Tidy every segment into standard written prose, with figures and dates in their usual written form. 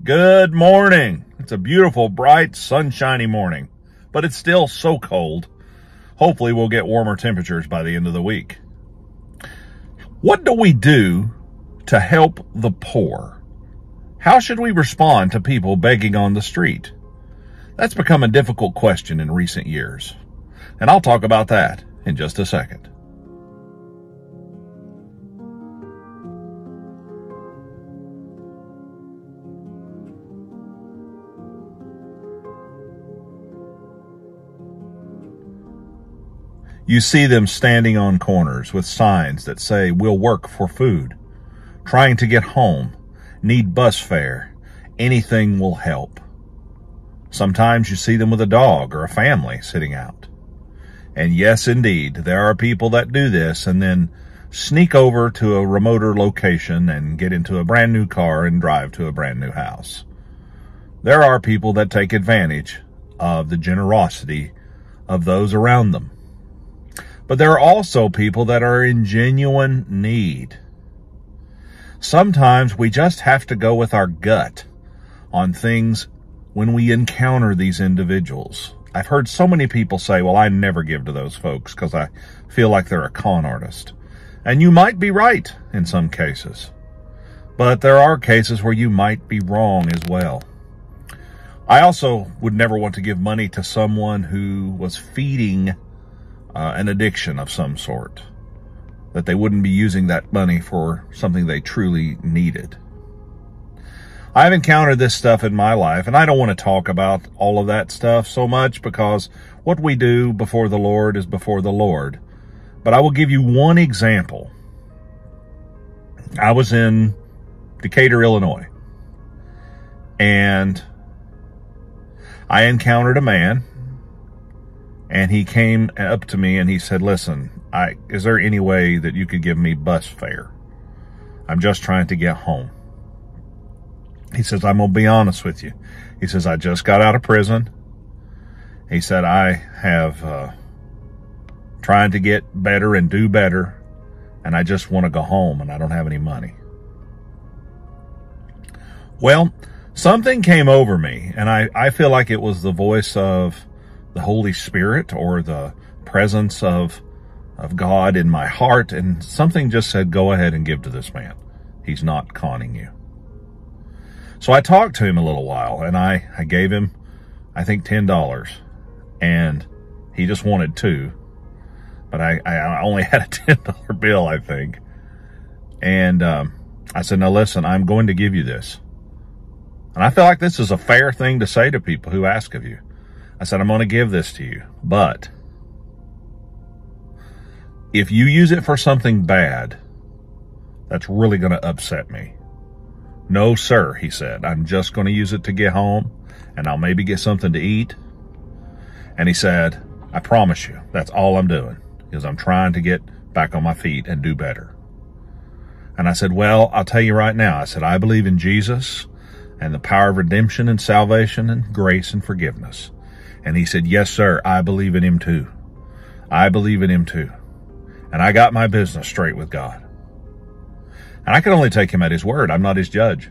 Good morning. It's a beautiful, bright, sunshiny morning, but it's still so cold. Hopefully we'll get warmer temperatures by the end of the week. What do we do to help the poor? How should we respond to people begging on the street? That's become a difficult question in recent years, and I'll talk about that in just a second. You see them standing on corners with signs that say, "We'll work for food," trying to get home, need bus fare, anything will help. Sometimes you see them with a dog or a family sitting out. And yes, indeed, there are people that do this and then sneak over to a remoter location and get into a brand new car and drive to a brand new house. There are people that take advantage of the generosity of those around them. But there are also people that are in genuine need. Sometimes we just have to go with our gut on things when we encounter these individuals. I've heard so many people say, well, I never give to those folks because I feel like they're a con artist. And you might be right in some cases. But there are cases where you might be wrong as well. I also would never want to give money to someone who was feeding an addiction of some sort, that they wouldn't be using that money for something they truly needed. I've encountered this stuff in my life, and I don't want to talk about all of that stuff so much because what we do before the Lord is before the Lord. But I will give you one example. I was in Decatur, Illinois, and I encountered a man. And he came up to me and he said, listen, is there any way that you could give me bus fare? I'm just trying to get home. He says, I'm going to be honest with you. He says, I just got out of prison. He said, I have trying to get better and do better. And I just want to go home and I don't have any money. Well, something came over me and I feel like it was the voice of the Holy Spirit or the presence of God in my heart, and something just said, go ahead and give to this man. He's not conning you. So I talked to him a little while, and I gave him, I think, $10, and he just wanted $2, but I only had a $10 bill, I think. And I said, now listen, I'm going to give you this. And I feel like this is a fair thing to say to people who ask of you. I said, I'm going to give this to you, but if you use it for something bad, that's really going to upset me. No, sir, he said, I'm just going to use it to get home, and I'll maybe get something to eat. And he said, I promise you, that's all I'm doing, is I'm trying to get back on my feet and do better. And I said, well, I'll tell you right now, I said, I believe in Jesus and the power of redemption and salvation and grace and forgiveness. And he said, yes, sir, I believe in him too. I believe in him too. And I got my business straight with God. And I could only take him at his word. I'm not his judge.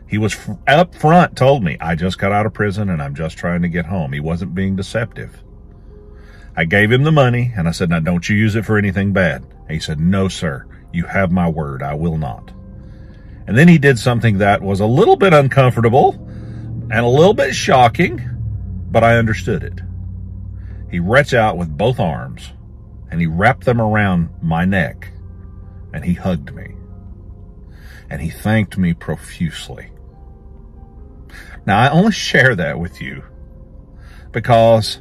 He was up front, told me, I just got out of prison and I'm just trying to get home. He wasn't being deceptive. I gave him the money and I said, now don't you use it for anything bad. And he said, no, sir, you have my word. I will not. And then he did something that was a little bit uncomfortable and a little bit shocking, but I understood it. He reached out with both arms and he wrapped them around my neck and he hugged me and he thanked me profusely. Now, I only share that with you because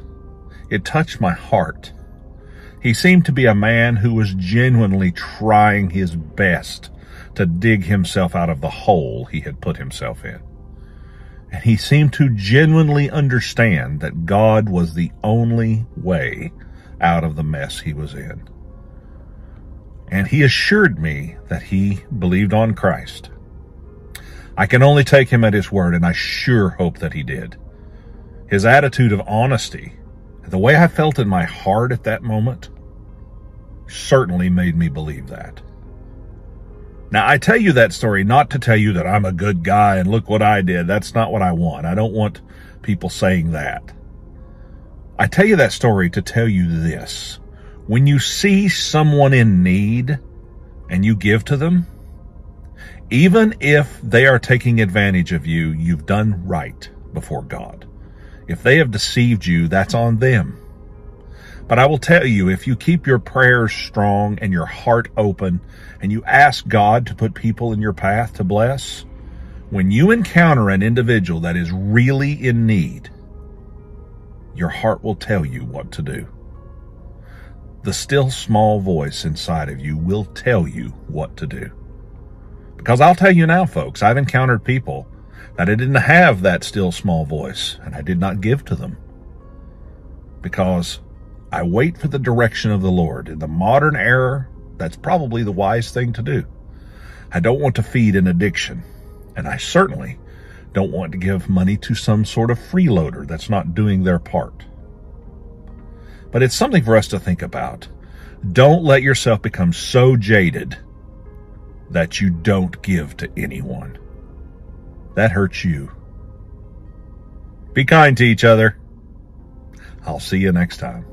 it touched my heart. He seemed to be a man who was genuinely trying his best to dig himself out of the hole he had put himself in. And he seemed to genuinely understand that God was the only way out of the mess he was in. And he assured me that he believed on Christ. I can only take him at his word, and I sure hope that he did. His attitude of honesty, the way I felt in my heart at that moment, certainly made me believe that. Now, I tell you that story not to tell you that I'm a good guy and look what I did. That's not what I want. I don't want people saying that. I tell you that story to tell you this. When you see someone in need and you give to them, even if they are taking advantage of you, you've done right before God. If they have deceived you, that's on them. But I will tell you, if you keep your prayers strong and your heart open and you ask God to put people in your path to bless, when you encounter an individual that is really in need, your heart will tell you what to do. The still small voice inside of you will tell you what to do. Because I'll tell you now, folks, I've encountered people that I didn't have that still small voice, and I did not give to them. Because I wait for the direction of the Lord. In the modern era, that's probably the wise thing to do. I don't want to feed an addiction, and I certainly don't want to give money to some sort of freeloader that's not doing their part. But it's something for us to think about. Don't let yourself become so jaded that you don't give to anyone. That hurts you. Be kind to each other. I'll see you next time.